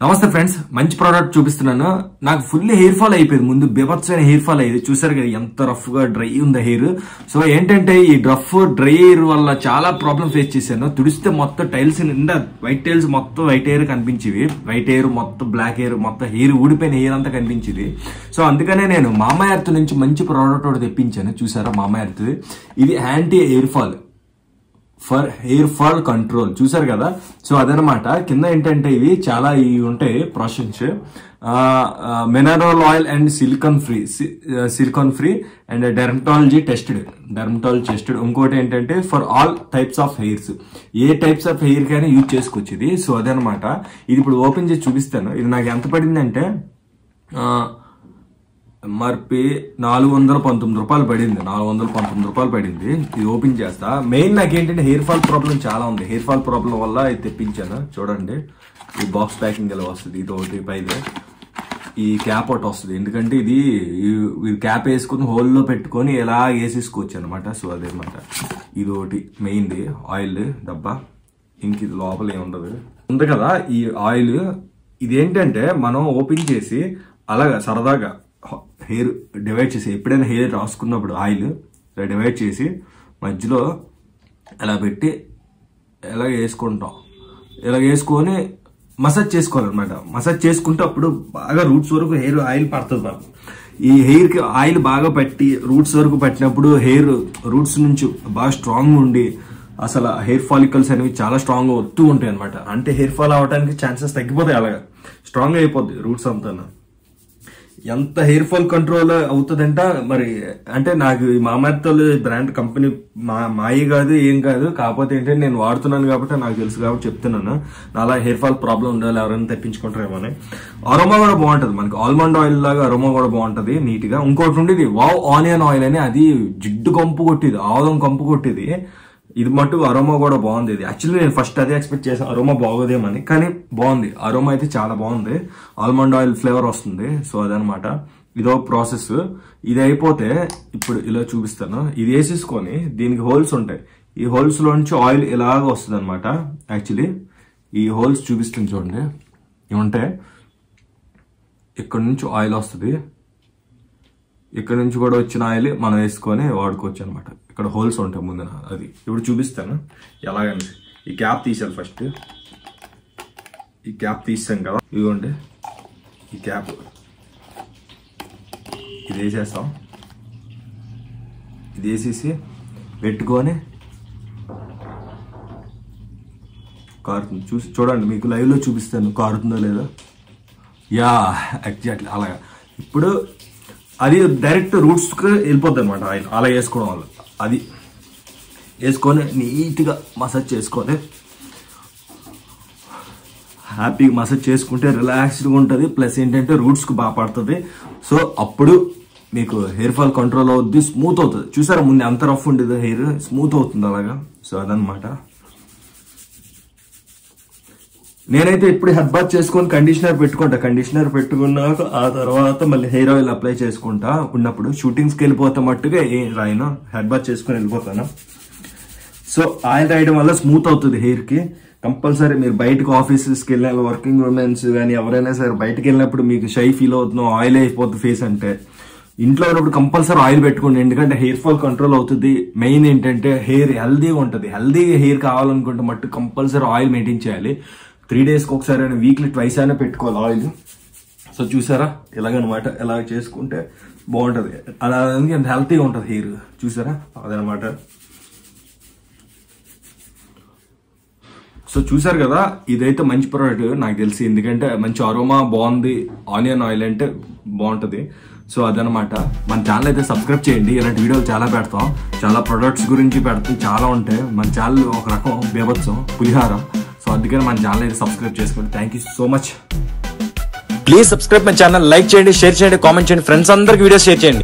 నమస్తే ఫ్రెండ్స్, మంచి ప్రోడక్ట్ చూపిస్తున్నాను. నాకు ఫుల్ హెయిర్ ఫాల్ అయిపోయింది. ముందు బీభత్సమైన హెయిర్ ఫాల్ అయ్యేది. చూసారు కదా ఎంత రఫ్ గా డ్రై ఉంది హెయిర్. సో ఏంటంటే ఈ డ్రై హెయిర్ వల్ల చాలా ప్రాబ్లమ్ ఫేస్ చేశాను. తుడిస్తే మొత్తం టైల్స్ నిండా వైట్ టైల్స్, మొత్తం వైట్ హెయిర్ కనిపించేవి. వైట్ హెయిర్ మొత్తం బ్లాక్ హెయిర్, మొత్తం హెయిర్ ఊడిపోయిన హెయిర్ అంతా కనిపించేది. సో అందుకనే నేను మామా ఎర్త్ నుంచి మంచి ప్రోడక్ట్ ఒకటి తెప్పించాను. చూసారా మామా ఎర్త్, ఇది anti hair fall for hair fall control. చూసారు కదా. సో అదనమాట. కింద ఏంటంటే ఇవి చాలా ఇవి ఉంటాయి process. Mineral oil and silicon free and dermatology tested. ఇంకోటి ఏంటంటే for all types of hairs, A types of hair కైనా యూజ్ చేసుకోవచ్చు ఇది. సో అదనమాట. ఇది ఇప్పుడు ఓపెన్ చేసి చూపిస్తాను. ఇది నాకు ఎంత పడిందంటే ఎంఆర్పి 419 రూపాయలు పడింది. 419 రూపాయలు పడింది. ఇది ఓపెన్ చేస్తా. మెయిన్ నాకేంటంటే హెయిర్ ఫాల్ ప్రాబ్లం చాలా ఉంది. హెయిర్ ఫాల్ ప్రాబ్లం వల్ల ఇది తెప్పించాను. చూడండి, ఈ బాక్స్ ప్యాకింగ్ ఎలా వస్తుంది. ఇది ఒకటి, పైదే ఈ క్యాప్ ఒకటి వస్తుంది. ఎందుకంటే ఇది క్యాప్ వేసుకుని హోల్లో పెట్టుకొని ఎలా వేసేసుకోవచ్చు అనమాట. సో అదేనమాట. ఇది ఒకటి మెయిన్ది ఆయిల్ డబ్బా. ఇంక ఇది లోపల ఏముండదు ఉంది కదా ఈ ఆయిల్. ఇదేంటంటే మనం ఓపెన్ చేసి అలాగా సరదాగా హెయిర్ డివైడ్ చేసి, ఎప్పుడైనా హెయిర్ రాసుకున్నప్పుడు ఆయిల్ ఇలా డివైడ్ చేసి మధ్యలో ఇలా పెట్టి ఇలా వేసుకుంటాం. ఇలా వేసుకొని మసాజ్ చేసుకోవాలన్నమాట. మసాజ్ చేసుకుంటే అప్పుడు బాగా రూట్స్ వరకు హెయిర్ ఆయిల్ పడుతుంది మనకు. ఈ హెయిర్కి ఆయిల్ బాగా పట్టి రూట్స్ వరకు పట్టినప్పుడు హెయిర్ రూట్స్ నుంచి బాగా స్ట్రాంగ్ ఉండి అసలు హెయిర్ ఫాలికల్స్ అనేవి చాలా స్ట్రాంగ్ వస్తూ ఉంటాయి అనమాట. అంటే హెయిర్ ఫాల్ అవడానికి ఛాన్సెస్ తగ్గిపోతాయి. అలాగా స్ట్రాంగ్ అయిపోద్ది రూట్స్ అంతా. ఎంత హెయిర్ ఫాల్ కంట్రోల్ అవుతుందంట మరి. అంటే నాకు ఈ మామా ఎర్త్ బ్రాండ్ కంపెనీ మాయి కాదు, ఏం కాదు. కాకపోతే ఏంటంటే నేను వాడుతున్నాను కాబట్టి నాకు తెలుసు కాబట్టి చెప్తున్నాను. అలా హెయిర్ ఫాల్ ప్రాబ్లం ఉండాలి, ఎవరైనా తెప్పించుకుంటారేమో అని. అరోమా కూడా బాగుంటది మనకి. ఆల్మండ్ ఆయిల్ లాగా అరోమా కూడా బాగుంటది నీట్ గా. ఇంకోటి ఉండేది వావ్ ఆనియన్ ఆయిల్ అని, అది జిడ్డు కంపు కొట్టేది, ఆవుదం కంపు కొట్టేది. ఇది మటు అరోమా కూడా బాగుంది. ఇది యాక్చువల్లీ నేను ఫస్ట్ అదే ఎక్స్పెక్ట్ చేశాను, అరోమా బాగోదేమని. కానీ బాగుంది. అరోమా అయితే చాలా బాగుంది. ఆల్మండ్ ఆయిల్ ఫ్లేవర్ వస్తుంది. సో అదనమాట. ఇదో ప్రాసెస్. ఇది అయిపోతే ఇప్పుడు ఇలా చూపిస్తాను. ఇది వేసేసుకొని దీనికి హోల్స్ ఉంటాయి. ఈ హోల్స్ లోంచి ఆయిల్ ఇలాగ వస్తుంది అనమాట. యాక్చువల్లీ ఈ హోల్స్ చూపిస్తుంది చూడండి. ఏమంటే ఇక్కడ నుంచి ఆయిల్ వస్తుంది. ఇక్కడ నుంచి కూడా వచ్చిన ఆయిల్ మనం వేసుకొని వాడుకోవచ్చు అనమాట. ఇక్కడ హోల్స్ ఉంటాయి ముందున. అది ఇప్పుడు చూపిస్తాను ఎలాగని. ఈ క్యాప్ తీసాను ఫస్ట్. ఈ క్యాప్ తీసాం కదా, ఇదిగోండి ఈ క్యాప్. ఇది వేసేస్తాం. ఇది వేసేసి పెట్టుకొని కారుతుంది. చూడండి, మీకు లైవ్ లో చూపిస్తాను కారుతుందో లేదో. యా ఎగ్జాక్ట్లీ అలాగా. ఇప్పుడు అది డైరెక్ట్ రూట్స్ కి వెళ్ళిపోద్ది అనమాట ఆయిల్. అలా వేసుకోవడం వల్ల అది వేసుకొని నీట్గా మసాజ్ చేసుకొని హ్యాపీగా మసాజ్ చేసుకుంటే రిలాక్స్డ్గా ఉంటుంది. ప్లస్ ఏంటంటే రూట్స్ కు బాగా పడుతుంది. సో అప్పుడు మీకు హెయిర్ ఫాల్ కంట్రోల్ అవుద్ది, స్మూత్ అవుతుంది. చూసారా, ముందు అంత రఫ్ ఉండేది హెయిర్ స్మూత్ అవుతుంది అలాగా. సో అదనమాట. నేనైతే ఇప్పుడు హెడ్ బాత్ చేసుకొని కండిషనర్ పెట్టుకుంటా. కండిషనర్ పెట్టుకున్నాక ఆ తర్వాత మళ్ళీ హెయిర్ ఆయిల్ అప్లై చేసుకుంటా. ఉన్నప్పుడు షూటింగ్స్కి వెళ్ళిపోతా మట్టుగా ఏం రాయను, హెడ్ బాత్ చేసుకొని వెళ్ళిపోతాను. సో ఆయిల్ రాయడం వల్ల స్మూత్ అవుతుంది హెయిర్ కి. కంపల్సరీ మీరు బయటకు ఆఫీసెస్కి వెళ్ళిన వర్కింగ్ ఉమెన్స్ కానీ ఎవరైనా సరే బయటకు వెళ్ళినప్పుడు మీకు షై ఫీల్ అవుతున్నాం, ఆయిల్ అయిపోతుంది ఫేస్ అంటే, ఇంట్లో ఉన్నప్పుడు కంపల్సరీ ఆయిల్ పెట్టుకోండి. ఎందుకంటే హెయిర్ ఫాల్ కంట్రోల్ అవుతుంది. మెయిన్ ఏంటంటే హెయిర్ హెల్దీగా ఉంటుంది. హెల్దీగా హెయిర్ కావాలనుకుంటే మట్టు కంపల్సరీ ఆయిల్ మెయింటైన్ చేయాలి. 3 days ఒకసారి అయినా, వీక్లీ ట్వైస్ అయినా పెట్టుకోవాలి ఆయిల్. సో చూసారా ఎలాగనమాట. ఎలా చేసుకుంటే బాగుంటుంది. అలా ఎంత హెల్తీగా ఉంటుంది హెయిర్. చూసారా అదనమాట. సో చూసారు కదా, ఇదైతే మంచి ప్రోడక్ట్ నాకు తెలిసి. ఎందుకంటే మంచి అరోమా బాగుంది. ఆనియన్ ఆయిల్ అంటే బాగుంటుంది. సో అదనమాట. మన ఛానల్ అయితే సబ్స్క్రైబ్ చేయండి. ఇలాంటి వీడియోలు చాలా పెడతాం. చాలా ప్రొడక్ట్స్ గురించి పెడతాం. చాలా ఉంటాయి. మన ఛానల్ ఒక రకం బీభత్సం పులిహార. సో అందుకని మన ఛానల్ అయితే సబ్స్క్రైబ్ చేసుకోండి. Thank you so much. Please subscribe my channel. Like చేయండి, షేర్ చేయండి, కామెంట్ చేయండి. ఫ్రెండ్స్ అందరికి వీడియోస్ షేర్ చేయండి.